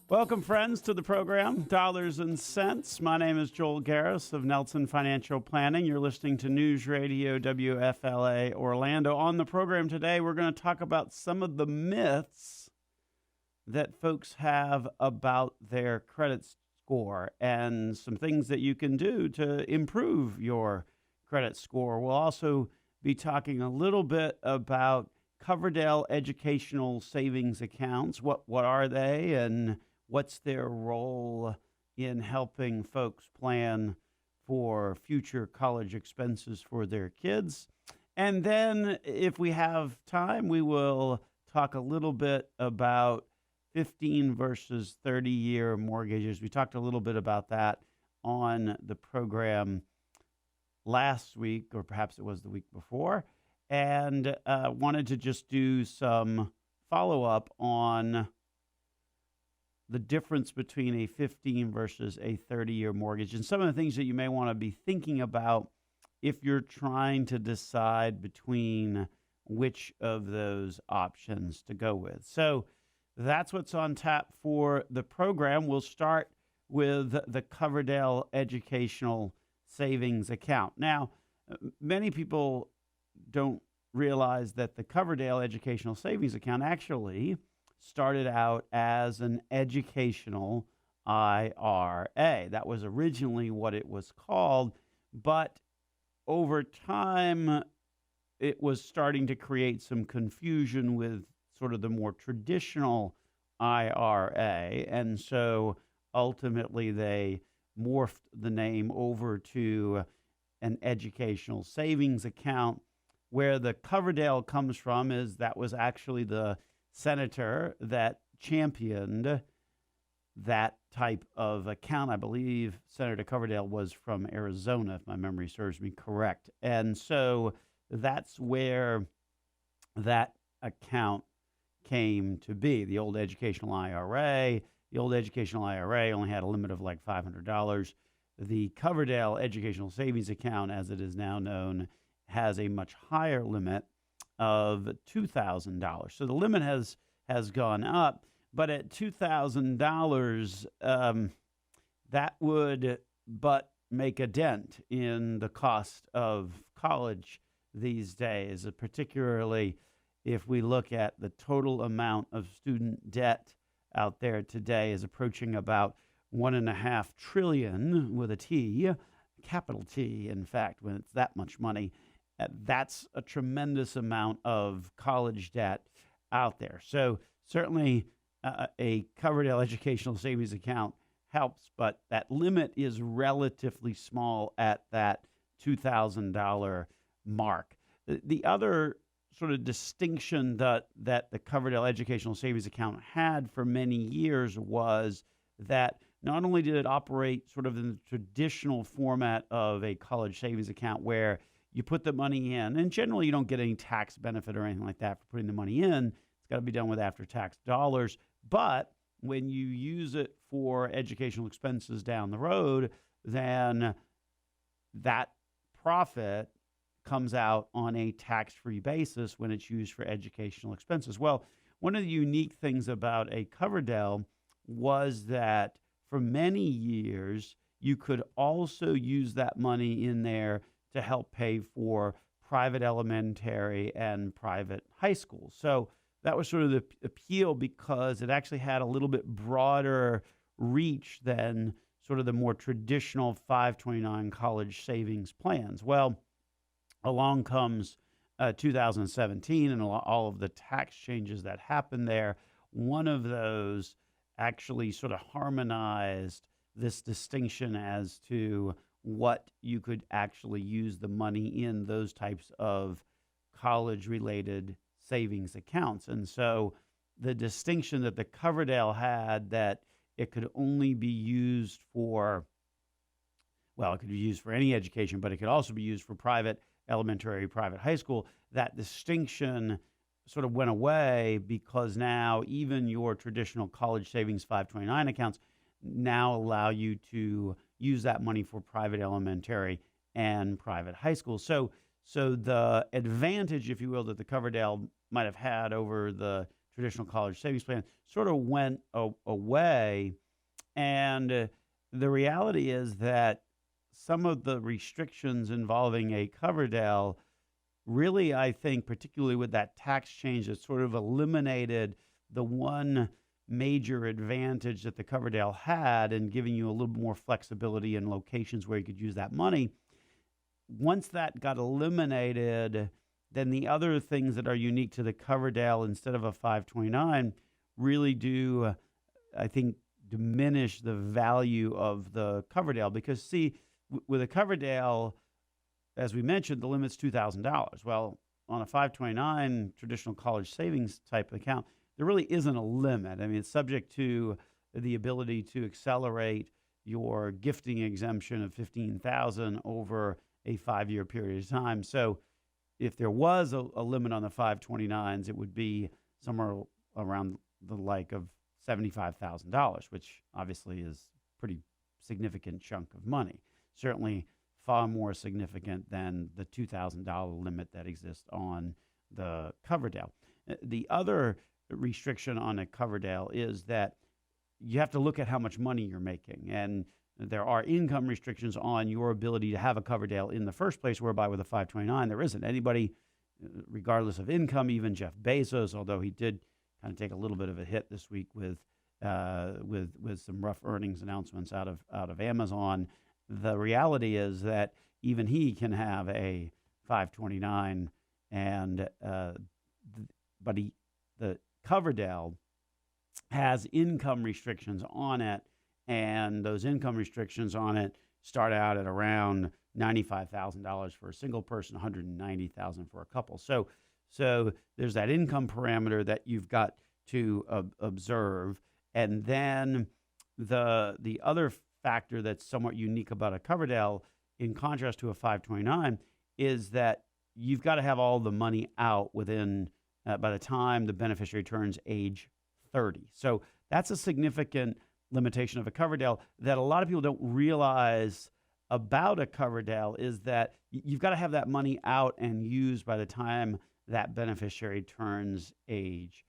Welcome, friends, to the program, Dollars and Cents. My name is Joel Garris of Nelson Financial Planning. You're listening to News Radio WFLA Orlando. On the program today, we're going to talk about some of the myths that folks have about their credit score and some things that you can do to improve your credit score. We'll also be talking a little bit about Coverdell educational savings accounts. What are they, and what's their role in helping folks plan for future college expenses for their kids? And then, if we have time, we will talk a little bit about 15 versus 30-year mortgages. We talked a little bit about that on the program last week, or perhaps it was the week before, and wanted to just do some follow-up on the difference between a 15 versus a 30-year mortgage and some of the things that you may want to be thinking about if you're trying to decide between which of those options to go with. So that's what's on tap for the program. We'll start with the Coverdell Educational Savings Account. Now, many people don't realize that the Coverdell Educational Savings Account actually started out as an educational IRA. That was originally what it was called, but over time, it was starting to create some confusion with sort of the more traditional IRA, and so ultimately they morphed the name over to an educational savings account. Where the Coverdell comes from is that was actually the senator that championed that type of account. I believe Senator Coverdell was from Arizona, if my memory serves me correct. And so that's where that account came to be, the old educational IRA. The old educational IRA only had a limit of like $500. The Coverdell Educational Savings Account, as it is now known, has a much higher limit of $2,000. So the limit has gone up, but at $2,000, that would but make a dent in the cost of college these days, particularly if we look at the total amount of student debt out there today is approaching about $1.5 trillion with a T, capital T, in fact, when it's that much money. That's a tremendous amount of college debt out there. So certainly a Coverdell Educational Savings Account helps, but that limit is relatively small at that $2,000 mark. The other sort of distinction that the Coverdell Educational Savings Account had for many years was that not only did it operate sort of in the traditional format of a college savings account where you put the money in, and generally you don't get any tax benefit or anything like that for putting the money in. It's got to be done with after-tax dollars. But when you use it for educational expenses down the road, then that profit comes out on a tax-free basis when it's used for educational expenses. Well, one of the unique things about a Coverdell was that for many years, you could also use that money in there to help pay for private elementary and private high schools. So that was sort of the appeal because it actually had a little bit broader reach than sort of the more traditional 529 college savings plans. Well, along comes 2017 and all of the tax changes that happened there. One of those actually sort of harmonized this distinction as to what you could actually use the money in those types of college-related savings accounts. And so the distinction that the Coverdell had that it could only be used for, well, it could be used for any education, but it could also be used for private elementary, private high school, that distinction sort of went away because now even your traditional college savings 529 accounts now allow you to use that money for private elementary and private high school. So the advantage, if you will, that the Coverdell might have had over the traditional college savings plan sort of went away. And the reality is that some of the restrictions involving a Coverdell really, I think, particularly with that tax change, that sort of eliminated the one major advantage that the Coverdell had in giving you a little more flexibility in locations where you could use that money. Once that got eliminated, then the other things that are unique to the Coverdell instead of a 529 really do, I think, diminish the value of the Coverdell. Because, see, with a Coverdell, as we mentioned, the limit's $2,000. Well, on a 529 traditional college savings type of account, there really isn't a limit. I mean, it's subject to the ability to accelerate your gifting exemption of $15,000 over a 5-year period of time. So if there was a limit on the 529s, it would be somewhere around the like of $75,000, which obviously is a pretty significant chunk of money. Certainly far more significant than the $2,000 limit that exists on the Coverdell. The other restriction on a Coverdell is that you have to look at how much money you're making. And there are income restrictions on your ability to have a Coverdell in the first place, whereby with a 529, there isn't. Anybody, regardless of income, even Jeff Bezos, although he did kind of take a little bit of a hit this week with some rough earnings announcements out of Amazon, the reality is that even he can have a 529, and but the Coverdell has income restrictions on it, and those income restrictions on it start out at around $95,000 for a single person, $190,000 for a couple. So there's that income parameter that you've got to observe, and then the other factor that's somewhat unique about a Coverdell, in contrast to a 529, is that you've got to have all the money out within by the time the beneficiary turns age 30. So that's a significant limitation of a Coverdell that a lot of people don't realize about a Coverdell, is that you've got to have that money out and used by the time that beneficiary turns age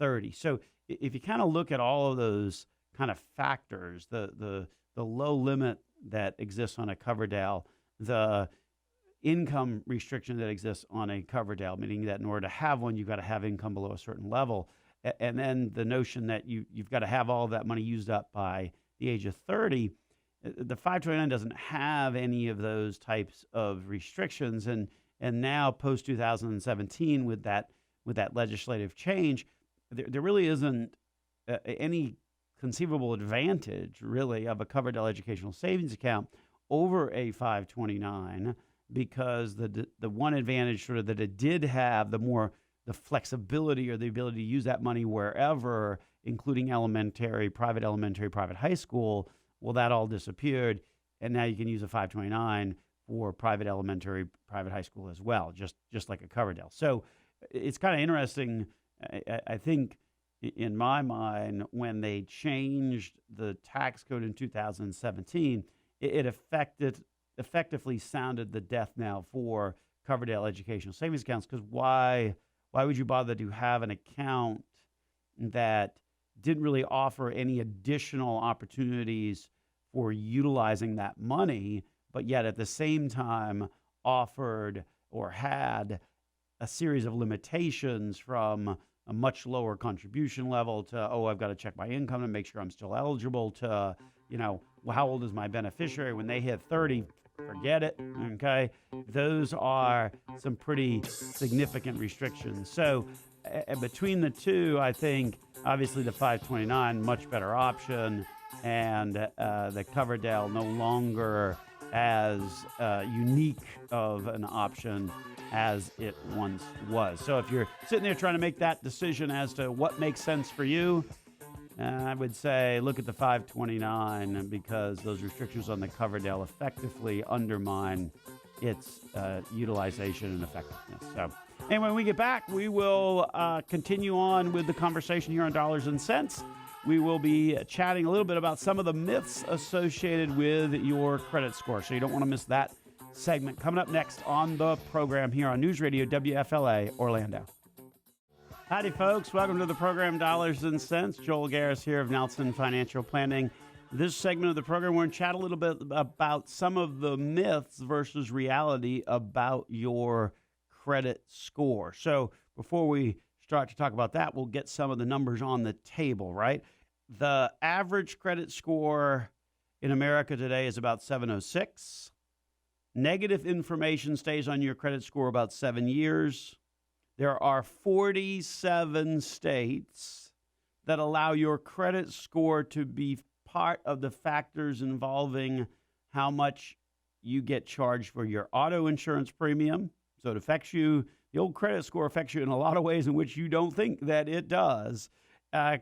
30. So if you kind of look at all of those kind of factors, the low limit that exists on a Coverdell, the income restriction that exists on a Coverdell, meaning that in order to have one, you've got to have income below a certain level, and then the notion that you've got to have all of that money used up by the age of 30, the 529 doesn't have any of those types of restrictions. And now post 2017 with that legislative change, there really isn't any conceivable advantage really of a Coverdell educational savings account over a 529, because the one advantage sort of that it did have, the flexibility or the ability to use that money wherever, including private high school, well, that all disappeared. And now you can use a 529 for private elementary, private high school as well, just like a Coverdell. So it's kind of interesting, I think, in my mind, when they changed the tax code in 2017, it effectively sounded the death knell for Coverdell educational savings accounts. Because why would you bother to have an account that didn't really offer any additional opportunities for utilizing that money, but yet at the same time offered or had a series of limitations, from a much lower contribution level to, I've got to check my income and make sure I'm still eligible, to, how old is my beneficiary when they hit 30? Forget it, okay? Those are some pretty significant restrictions. So between the two, I think, obviously the 529, much better option, and the Coverdell no longer as unique of an option as it once was. So if you're sitting there trying to make that decision as to what makes sense for you, I would say look at the 529, because those restrictions on the Coverdell effectively undermine its utilization and effectiveness. So anyway, when we get back, we will continue on with the conversation here on Dollars and Cents. We will be chatting a little bit about some of the myths associated with your credit score, so you don't want to miss that segment coming up next on the program here on News Radio WFLA Orlando. Howdy, folks. Welcome to the program Dollars and Cents. Joel Garris here of Nelson Financial Planning. This segment of the program, we're going to chat a little bit about some of the myths versus reality about your credit score. So before we start to talk about that, we'll get some of the numbers on the table, right? The average credit score in America today is about 706. Negative information stays on your credit score about 7 years. There are 47 states that allow your credit score to be part of the factors involving how much you get charged for your auto insurance premium. So it affects you. The old credit score affects you in a lot of ways in which you don't think that it does.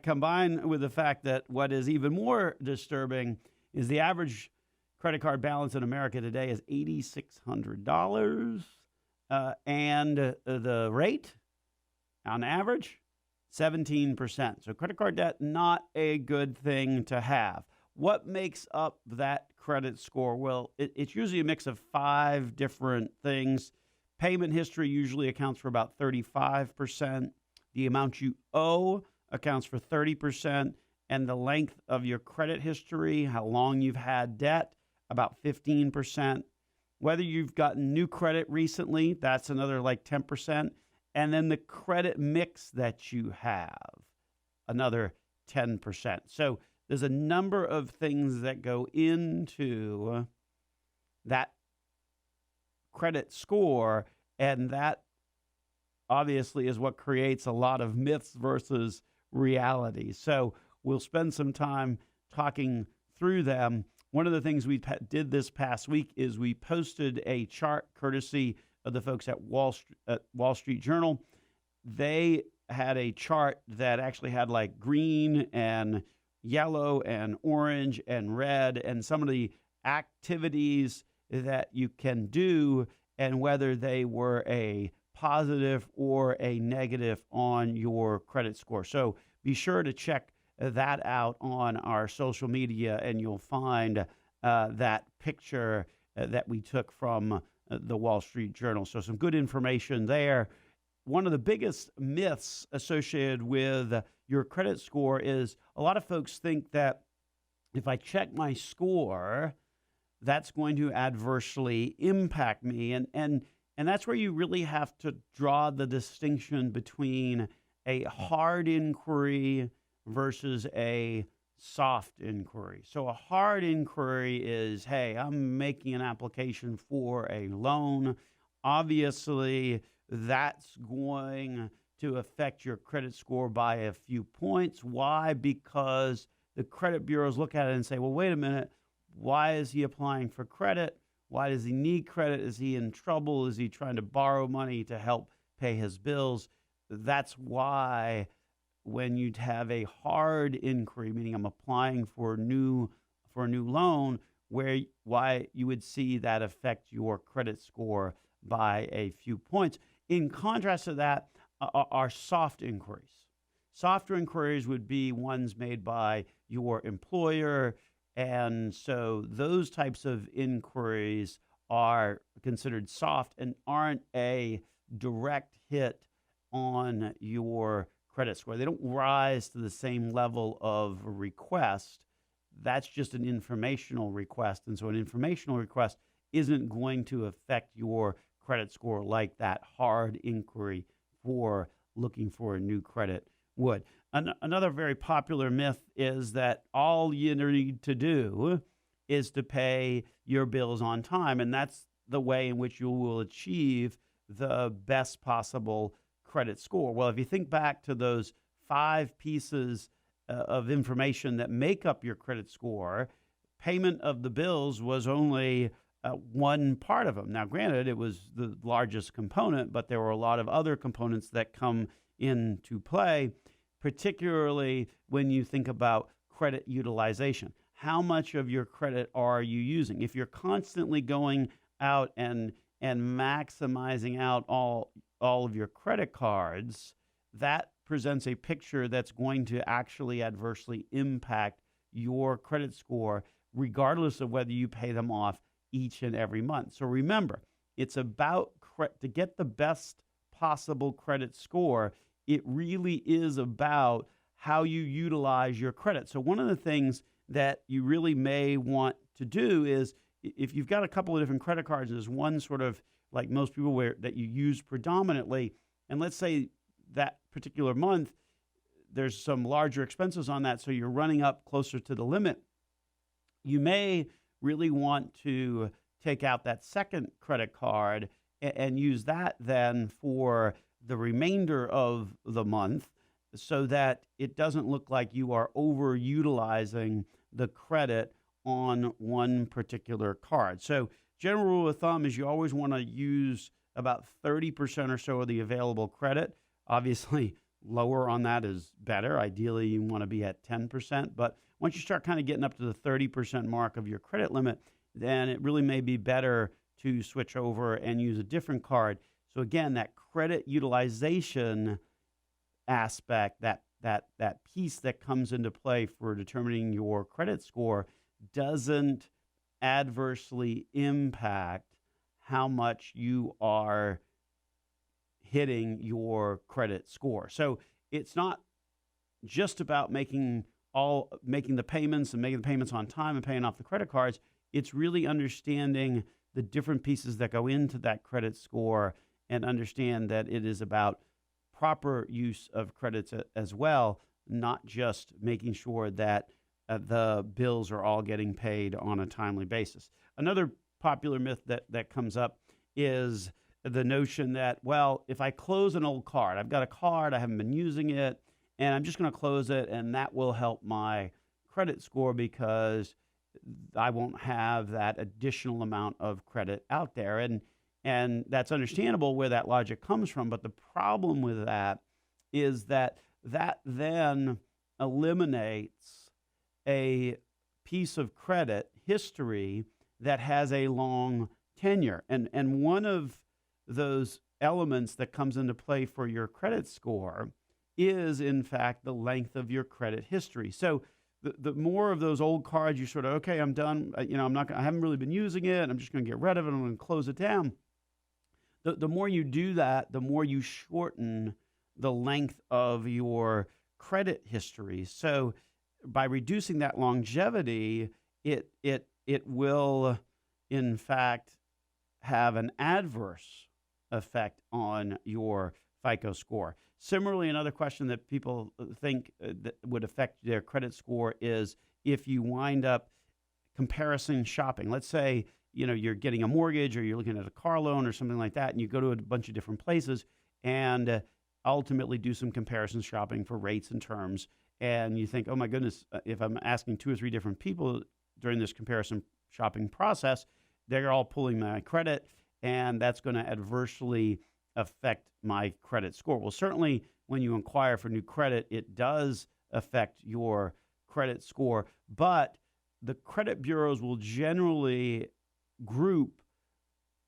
Combined with the fact that what is even more disturbing is the average credit card balance in America today is $8,600. And the rate, on average, 17%. So credit card debt, not a good thing to have. What makes up that credit score? Well, it's usually a mix of 5 different things. Payment history usually accounts for about 35%. The amount you owe accounts for 30%. And the length of your credit history, how long you've had debt, about 15%. Whether you've gotten new credit recently, that's another like 10%. And then the credit mix that you have, another 10%. So there's a number of things that go into that credit score, and that obviously is what creates a lot of myths versus reality. So we'll spend some time talking through them. One of the things we did this past week is we posted a chart courtesy of the folks at Wall Street Journal. They had a chart that actually had like green and yellow and orange and red and some of the activities that you can do and whether they were a positive or a negative on your credit score. So be sure to check that out on our social media, and you'll find that picture that we took from the Wall Street Journal. So some good information there. One of the biggest myths associated with your credit score is a lot of folks think that if I check my score, that's going to adversely impact me. And that's where you really have to draw the distinction between a hard inquiry versus a soft inquiry. So a hard inquiry is, hey, I'm making an application for a loan. Obviously, that's going to affect your credit score by a few points. Why? Because the credit bureaus look at it and say, well, wait a minute, why is he applying for credit? Why does he need credit? Is he in trouble? Is he trying to borrow money to help pay his bills? That's why when you'd have a hard inquiry, meaning I'm applying for a new loan, why you would see that affect your credit score by a few points. In contrast to that are soft inquiries. Softer inquiries would be ones made by your employer, and so those types of inquiries are considered soft and aren't a direct hit on your credit score. They don't rise to the same level of request. That's just an informational request. And so an informational request isn't going to affect your credit score like that hard inquiry for looking for a new credit would. Another very popular myth is that all you need to do is to pay your bills on time. And that's the way in which you will achieve the best possible credit score. Well, if you think back to those 5 pieces of information that make up your credit score, payment of the bills was only one part of them. Now, granted, it was the largest component, but there were a lot of other components that come into play, particularly when you think about credit utilization. How much of your credit are you using? If you're constantly going out and maximizing out all of your credit cards, that presents a picture that's going to actually adversely impact your credit score, regardless of whether you pay them off each and every month. So remember, it's about to get the best possible credit score. it really is about how you utilize your credit. So one of the things that you really may want to do is, if you've got a couple of different credit cards, there's one sort of like most people that you use predominantly, and let's say that particular month there's some larger expenses on that, so you're running up closer to the limit, you may really want to take out that second credit card and use that then for the remainder of the month, so that it doesn't look like you are overutilizing the credit on one particular card. So general rule of thumb is you always want to use about 30% or so of the available credit. Obviously, lower on that is better. Ideally, you want to be at 10%. But once you start kind of getting up to the 30% mark of your credit limit, then it really may be better to switch over and use a different card. So again, that credit utilization aspect, that piece that comes into play for determining your credit score, doesn't adversely impact how much you are hitting your credit score. So it's not just about making the payments and making the payments on time and paying off the credit cards. It's really understanding the different pieces that go into that credit score, and understand that it is about proper use of credits as well, not just making sure that the bills are all getting paid on a timely basis. Another popular myth that comes up is the notion that, well, if I close an old card, I've got a card, I haven't been using it, and I'm just going to close it, and that will help my credit score because I won't have that additional amount of credit out there. And that's understandable where that logic comes from. But the problem with that is that then eliminates a piece of credit history that has a long tenure. And one of those elements that comes into play for your credit score is, in fact, the length of your credit history. So the more of those old cards you sort of, okay, I'm done. I haven't really been using it. I'm just going to get rid of it. I'm going to close it down. The more you do that, the more you shorten the length of your credit history. So by reducing that longevity, it will, in fact, have an adverse effect on your FICO score. Similarly, another question that people think that would affect their credit score is if you wind up comparison shopping. Let's say you're getting a mortgage, or you're looking at a car loan or something like that, and you go to a bunch of different places and ultimately do some comparison shopping for rates and terms. And you think, oh my goodness, if I'm asking 2 or 3 different people during this comparison shopping process, they're all pulling my credit, and that's going to adversely affect my credit score. Well, certainly when you inquire for new credit, it does affect your credit score, but the credit bureaus will generally group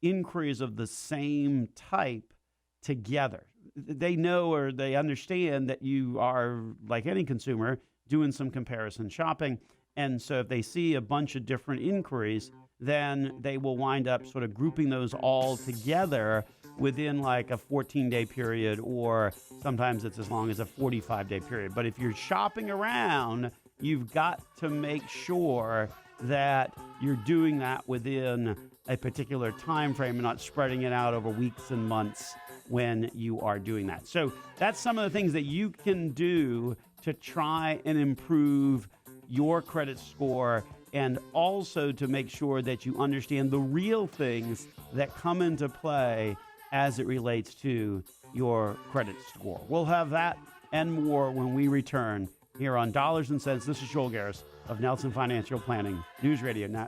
inquiries of the same type together. They know, or they understand, that you are, like any consumer, doing some comparison shopping. And so if they see a bunch of different inquiries, then they will wind up sort of grouping those all together within like a 14-day period, or sometimes it's as long as a 45-day period. But if you're shopping around, you've got to make sure that you're doing that within a particular time frame and not spreading it out over weeks and months when you are doing that. So that's some of the things that you can do to try and improve your credit score, and also to make sure that you understand the real things that come into play as it relates to your credit score. We'll have that and more when we return here on Dollars and Cents. This is Joel Garris of Nelson Financial Planning, News Radio,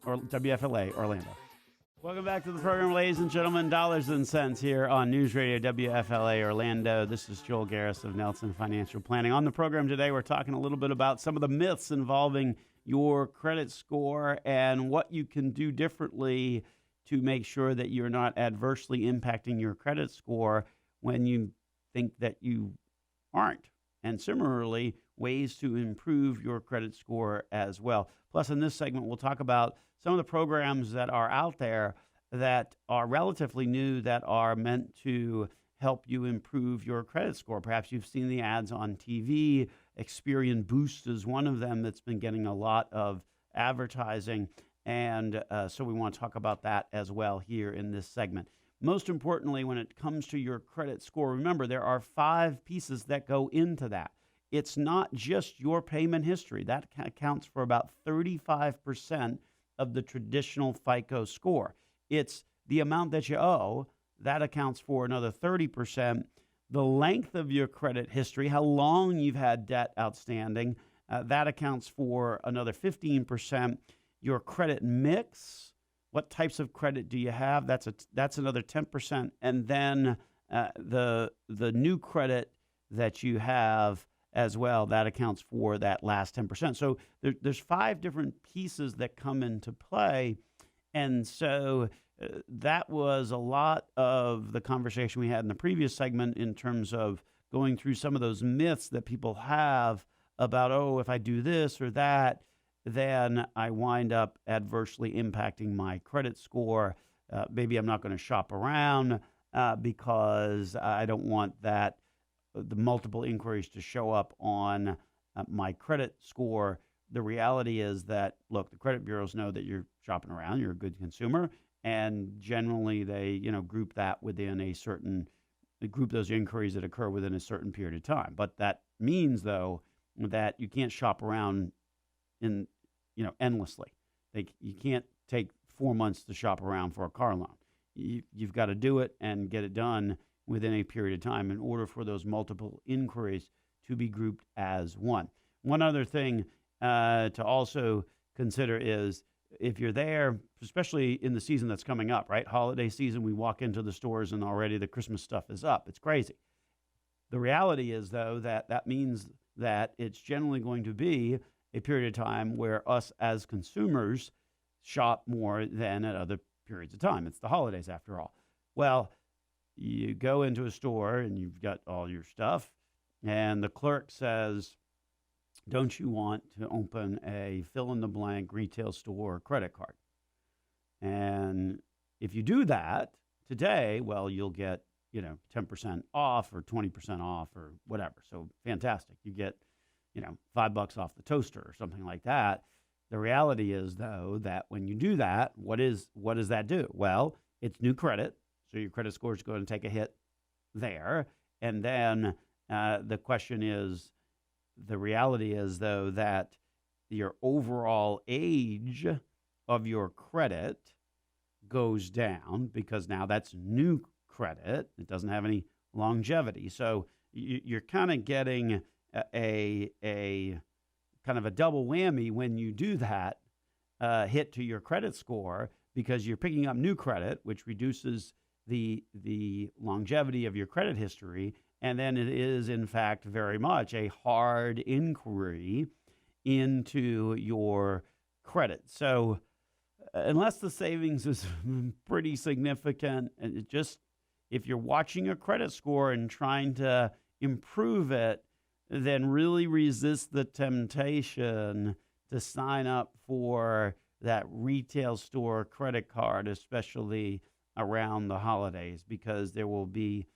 or WFLA Orlando. Welcome back to the program, ladies and gentlemen. Dollars and Cents here on News Radio WFLA Orlando. This is Joel Garris of Nelson Financial Planning. On the program today, we're talking a little bit about some of the myths involving your credit score and what you can do differently to make sure that you're not adversely impacting your credit score when you think that you aren't. And similarly, ways to improve your credit score as well. Plus, in this segment, we'll talk about some of the programs that are out there that are relatively new, that are meant to help you improve your credit score. Perhaps you've seen the ads on TV. Experian Boost is one of them that's been getting a lot of advertising. And so we want to talk about that as well here in this segment. Most importantly, when it comes to your credit score, remember there are 5 pieces that go into that. It's not just your payment history. That accounts for about 35% of the traditional FICO score. It's the amount that you owe. That accounts for another 30%. The length of your credit history, how long you've had debt outstanding, that accounts for another 15%. Your credit mix, what types of credit do you have? That's another 10%. And then the new credit that you have as well, that accounts for that last 10%. So there's 5 different pieces that come into play. And so that was a lot of the conversation we had in the previous segment in terms of going through some of those myths that people have about, oh, if I do this or that, then I wind up adversely impacting my credit score. Maybe I'm not going to shop around because I don't want the multiple inquiries to show up on my credit score. The reality is that, look, the credit bureaus know that you're shopping around, you're a good consumer, and generally they, group that within group those inquiries that occur within a certain period of time. But that means, though, that you can't shop around endlessly. You can't take 4 months to shop around for a car loan. You've got to do it and get it done within a period of time in order for those multiple inquiries to be grouped as one. One other thing to also consider is if you're there, especially in the season that's coming up, right? Holiday season, we walk into the stores and already the Christmas stuff is up. It's crazy. The reality is, though, that means that it's generally going to be a period of time where us as consumers shop more than at other periods of time. It's the holidays, after all. Well, you go into a store and you've got all your stuff, and the clerk says, don't you want to open a fill-in-the-blank retail store credit card? And if you do that today, well, you'll get 10% off or 20% off or whatever. So fantastic. You get $5 off the toaster or something like that. The reality is, though, that when you do that, what does that do? Well, it's new credit. So your credit score is going to take a hit there. And then the question is, the reality is, though, that your overall age of your credit goes down because now that's new credit. It doesn't have any longevity. So you're kind of getting a kind of a double whammy when you do that hit to your credit score, because you're picking up new credit, which reduces the longevity of your credit history. And then it is, in fact, very much a hard inquiry into your credit. So unless the savings is pretty significant, if you're watching your credit score and trying to improve it, then really resist the temptation to sign up for that retail store credit card, especially around the holidays, because there will be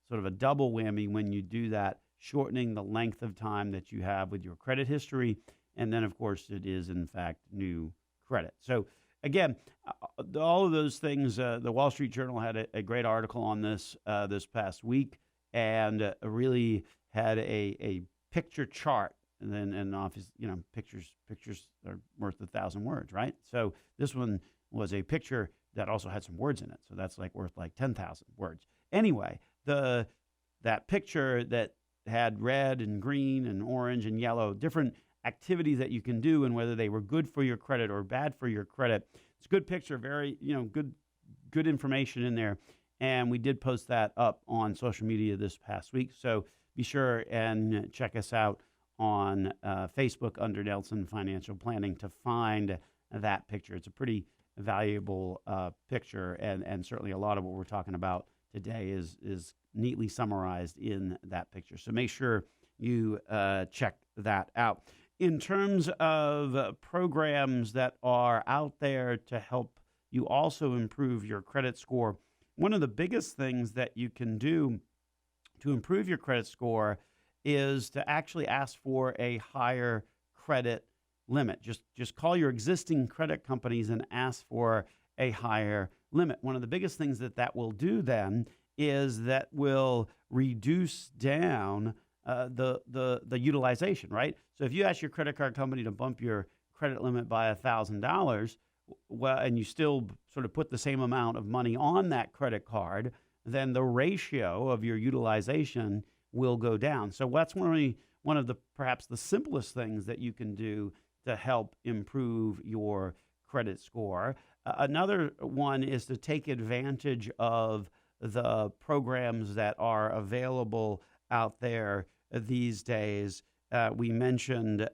sort of a double whammy when you do that, shortening the length of time that you have with your credit history. And then, of course, it is, in fact, new credit. So, again, all of those things, the Wall Street Journal had a great article on this this past week, and really had a picture chart. And then, obviously, pictures are worth 1,000 words, right? So this one was a picture that also had some words in it. So that's worth 10,000 words. Anyway, that picture that had red and green and orange and yellow, different activities that you can do, and whether they were good for your credit or bad for your credit. It's a good picture, very, good information in there. And we did post that up on social media this past week. So be sure and check us out on Facebook under Nelson Financial Planning to find that picture. It's a pretty valuable picture, and certainly a lot of what we're talking about today is neatly summarized in that picture. So make sure you check that out. In terms of programs that are out there to help you also improve your credit score, one of the biggest things that you can do to improve your credit score is to actually ask for a higher credit limit. Just call your existing credit companies and ask for a higher limit. One of the biggest things that will do then is that will reduce down the utilization, right? So if you ask your credit card company to bump your credit limit by $1,000, well, and you still sort of put the same amount of money on that credit card, then the ratio of your utilization will go down. So that's one of the perhaps the simplest things that you can do to help improve your credit score. Another one is to take advantage of the programs that are available out there these days. We mentioned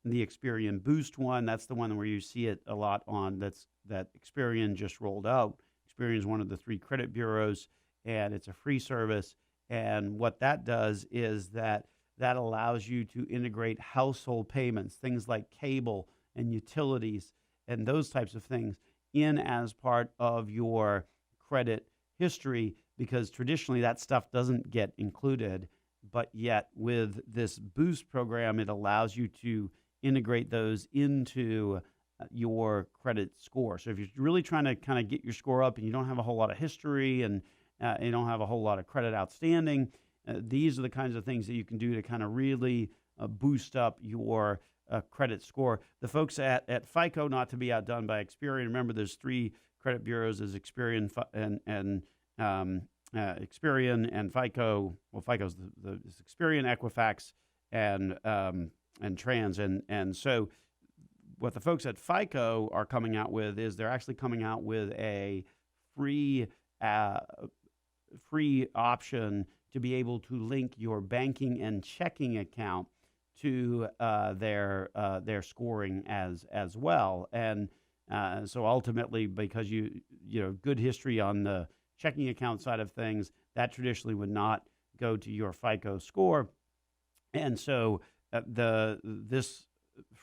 the Experian Boost one. That's the one where you see it a lot on that Experian just rolled out. Experian is one of the 3 credit bureaus, and it's a free service. And what that does is that allows you to integrate household payments, things like cable and utilities and those types of things in as part of your credit history, because traditionally that stuff doesn't get included. But yet with this Boost program, it allows you to integrate those into your credit score. So if you're really trying to kind of get your score up and you don't have a whole lot of history and you don't have a whole lot of credit outstanding, these are the kinds of things that you can do to kind of really boost up your credit score. The folks at FICO, not to be outdone by Experian. Remember, there's 3 credit bureaus: there's Experian and Experian and FICO. Well, FICO's it's Experian, Equifax, and Trans. And so what the folks at FICO are coming out with is they're actually coming out with a free option to be able to link your banking and checking account to their scoring as well. And so ultimately, because you good history on the checking account side of things, that traditionally would not go to your FICO score. And so this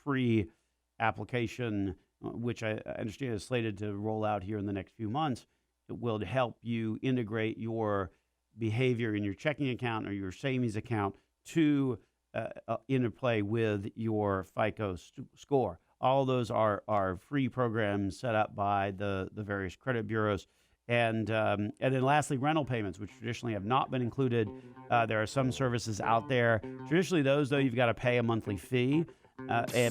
free application, which I understand is slated to roll out here in the next few months, it will help you integrate your behavior in your checking account or your savings account to interplay with your FICO score. All those are free programs set up by the various credit bureaus. And then lastly, rental payments, which traditionally have not been included. There are some services out there. Traditionally, those, though, you've got to pay a monthly fee.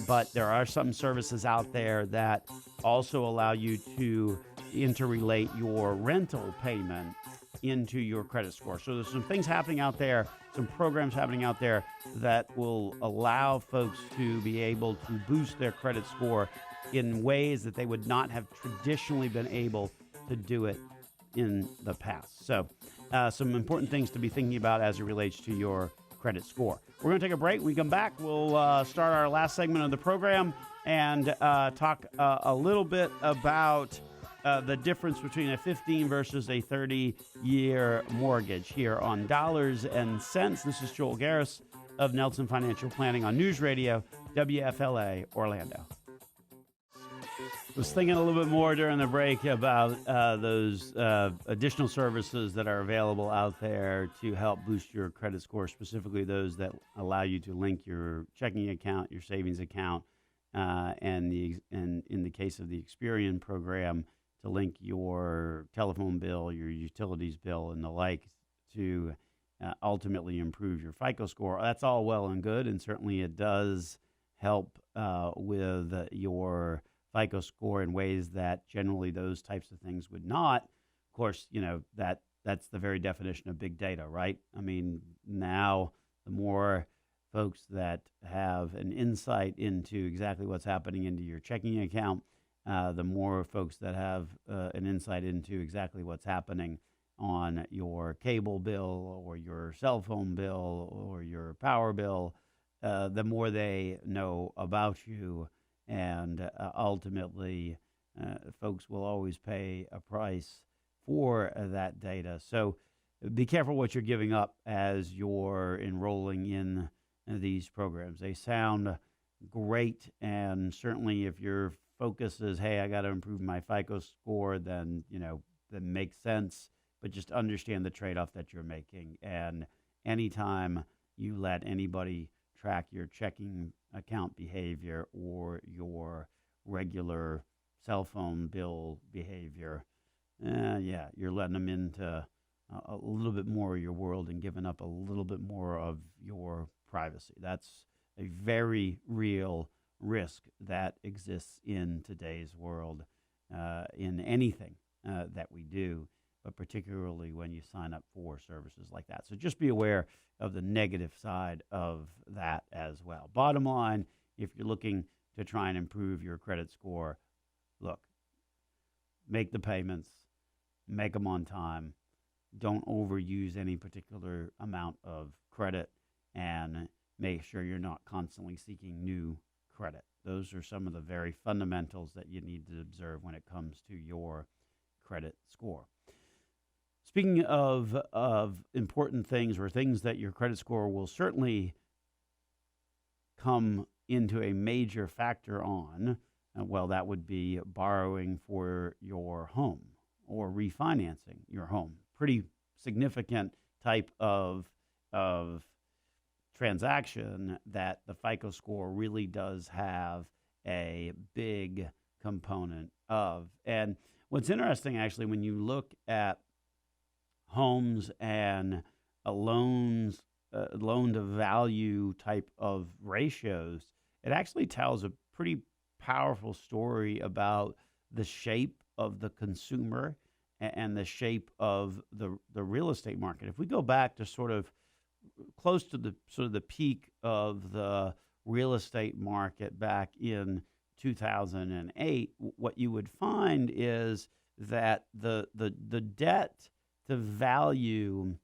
But there are some services out there that also allow you to interrelate your rental payment into your credit score. So there's some things happening out there, some programs happening out there that will allow folks to be able to boost their credit score in ways that they would not have traditionally been able to do it in the past. So some important things to be thinking about as it relates to your credit score. We're going to take a break. When we come back, we'll start our last segment of the program and talk a little bit about the difference between a 15 versus a 30-year mortgage here on Dollars and Cents. This is Joel Garris of Nelson Financial Planning on News Radio, WFLA Orlando. Was thinking a little bit more during the break about those additional services that are available out there to help boost your credit score, specifically those that allow you to link your checking account, your savings account, and in the case of the Experian program, to link your telephone bill, your utilities bill, and the like to ultimately improve your FICO score. That's all well and good, and certainly it does help with your FICO score in ways that generally those types of things would not. Of course, that's the very definition of big data, right? I mean, now the more folks that have an insight into exactly what's happening into your checking account, the more folks that have an insight into exactly what's happening on your cable bill or your cell phone bill or your power bill, the more they know about you. And ultimately, folks will always pay a price for that data. So be careful what you're giving up as you're enrolling in these programs. They sound great, and certainly if your focus is, hey, I got to improve my FICO score, then that makes sense. but just understand the trade-off that you're making. And anytime you let anybody track your checking account behavior or your regular cell phone bill behavior, you're letting them into a little bit more of your world and giving up a little bit more of your privacy. That's a very real risk that exists in today's world, in anything that we do, but particularly when you sign up for services like that. So just be aware of the negative side of that as well. Bottom line, if you're looking to try and improve your credit score, look, make the payments, make them on time, don't overuse any particular amount of credit, and make sure you're not constantly seeking new credit. Those are some of the very fundamentals that you need to observe when it comes to your credit score. Speaking of important things, or things that your credit score will certainly come into a major factor on, that would be borrowing for your home or refinancing your home. Pretty significant type of transaction that the FICO score really does have a big component of. And what's interesting, actually, when you look at homes and loan to value type of ratios, it actually tells a pretty powerful story about the shape of the consumer and the shape of the real estate market. If we go back to sort of close to the peak of the real estate market back in 2008, what you would find is that the debt to value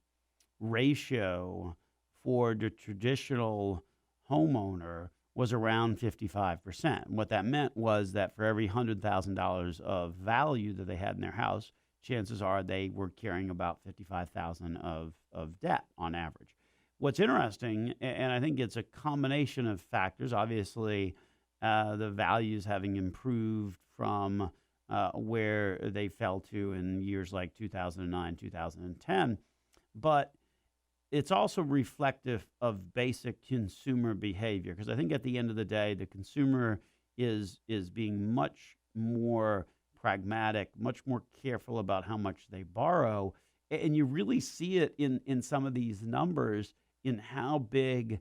ratio for the traditional homeowner was around 55%. And what that meant was that for every $100,000 of value that they had in their house, chances are they were carrying about $55,000 of debt on average. What's interesting, and I think it's a combination of factors, obviously the values having improved from where they fell to in years like 2009, 2010, but it's also reflective of basic consumer behavior, because I think at the end of the day, the consumer is being much more pragmatic, much more careful about how much they borrow, and you really see it in some of these numbers in how big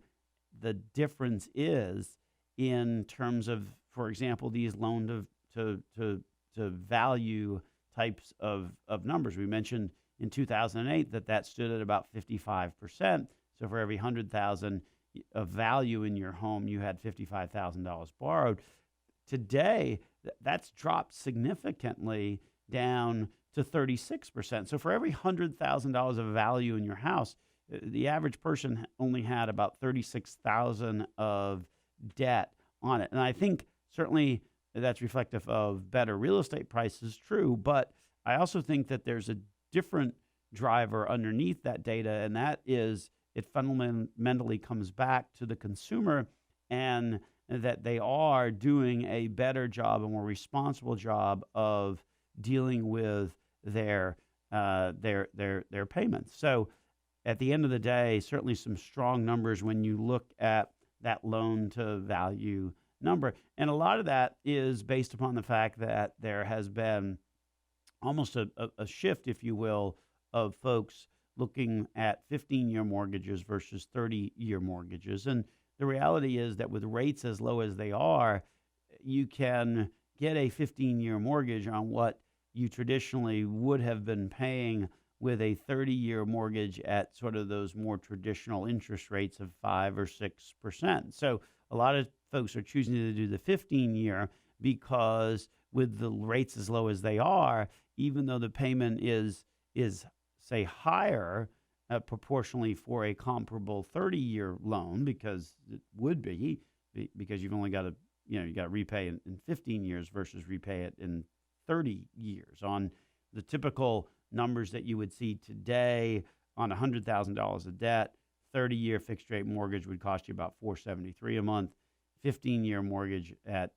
the difference is in terms of, for example, these loan to value types of numbers. We mentioned in 2008 that stood at about 55%. So for every $100,000 of value in your home, you had $55,000 borrowed. Today, that's dropped significantly down to 36%. So for every $100,000 of value in your house, the average person only had about $36,000 of debt on it. And I think certainly that's reflective of better real estate prices, true, but I also think that there's a different driver underneath that data, and that is it fundamentally comes back to the consumer, and that they are doing a better job, a more responsible job of dealing with their payments. So at the end of the day, certainly some strong numbers when you look at that loan to value number. And a lot of that is based upon the fact that there has been almost a shift, if you will, of folks looking at 15-year mortgages versus 30-year mortgages. And the reality is that with rates as low as they are, you can get a 15-year mortgage on what you traditionally would have been paying with a 30-year mortgage at sort of those more traditional interest rates of 5 or 6%. So a lot of folks are choosing to do the 15-year because with the rates as low as they are, even though the payment is say higher proportionally for a comparable 30-year loan, because it would be, because you've only got to you got to repay in 15 years versus repay it in 30 years. On the typical numbers that you would see today on $100,000 of debt, 30-year fixed rate mortgage would cost you about $473 a month. 15-year mortgage at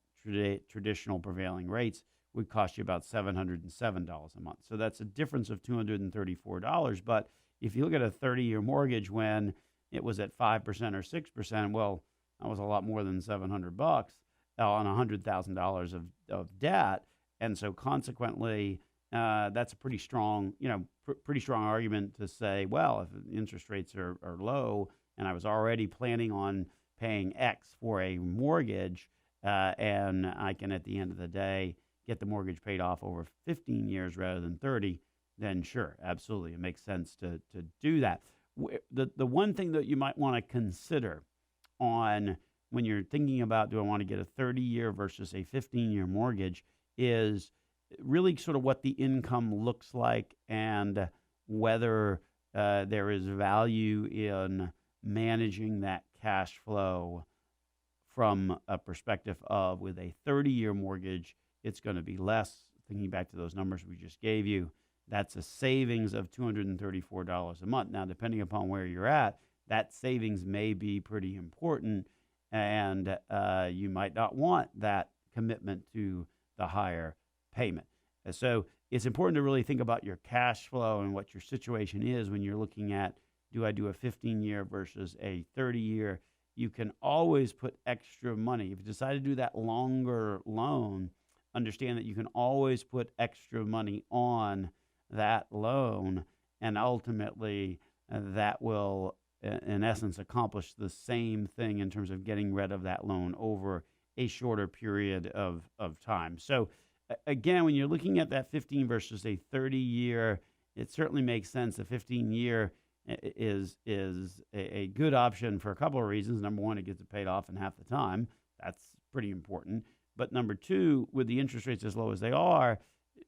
traditional prevailing rates would cost you about $707 a month. So that's a difference of $234. But if you look at a 30-year mortgage when it was at 5% or 6%, well, that was a lot more than $700 on $100,000 of debt. And so consequently, that's a pretty strong, pretty strong argument to say, well, if interest rates are low and I was already planning on paying X for a mortgage, and I can, at the end of the day, get the mortgage paid off over 15 years rather than 30, then sure, absolutely, it makes sense to do that. The one thing that you might want to consider on when you're thinking about, do I want to get a 30-year versus a 15-year mortgage, is really sort of what the income looks like and whether there is value in managing that cash flow from a perspective of, with a 30-year mortgage, it's going to be less. Thinking back to those numbers we just gave you, that's a savings of $234 a month. Now, depending upon where you're at, that savings may be pretty important, and you might not want that commitment to the higher payment. So it's important to really think about your cash flow and what your situation is when you're looking at, do I do a 15-year versus a 30-year? You can always put extra money. If you decide to do that longer loan, understand that you can always put extra money on that loan, and ultimately that will, in essence, accomplish the same thing in terms of getting rid of that loan over a shorter period of time. So again, when you're looking at that 15 versus a 30-year, it certainly makes sense. The 15-year is a good option for a couple of reasons. Number one, it gets it paid off in half the time. That's pretty important. But number two, with the interest rates as low as they are,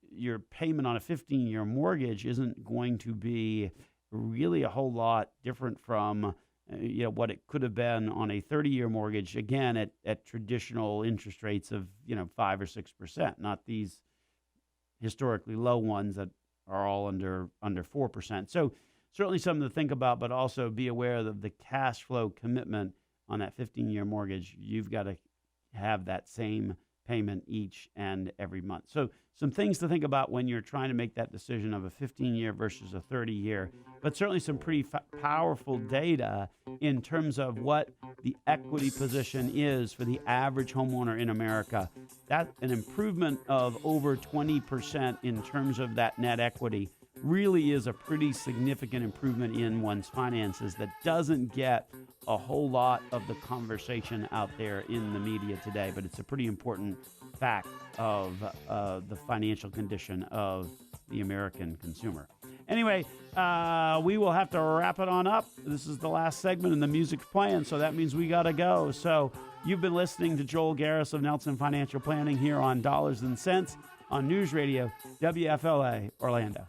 your payment on a 15-year mortgage isn't going to be really a whole lot different from what it could have been on a 30-year mortgage, again, at traditional interest rates of 5 or 6%, not these historically low ones that are all under 4%. So certainly something to think about, but also be aware of the cash flow commitment on that 15-year mortgage. You've got to have that same payment each and every month. So some things to think about when you're trying to make that decision of a 15-year versus a 30-year, but certainly some pretty powerful data in terms of what the equity position is for the average homeowner in America. That an improvement of over 20% in terms of that net equity really is a pretty significant improvement in one's finances that doesn't get a whole lot of the conversation out there in the media today, but it's a pretty important fact of the financial condition of the American consumer. Anyway, we will have to wrap it on up. This is the last segment and the music's playing, so that means we got to go. So you've been listening to Joel Garris of Nelson Financial Planning here on Dollars and Cents on News Radio, WFLA Orlando.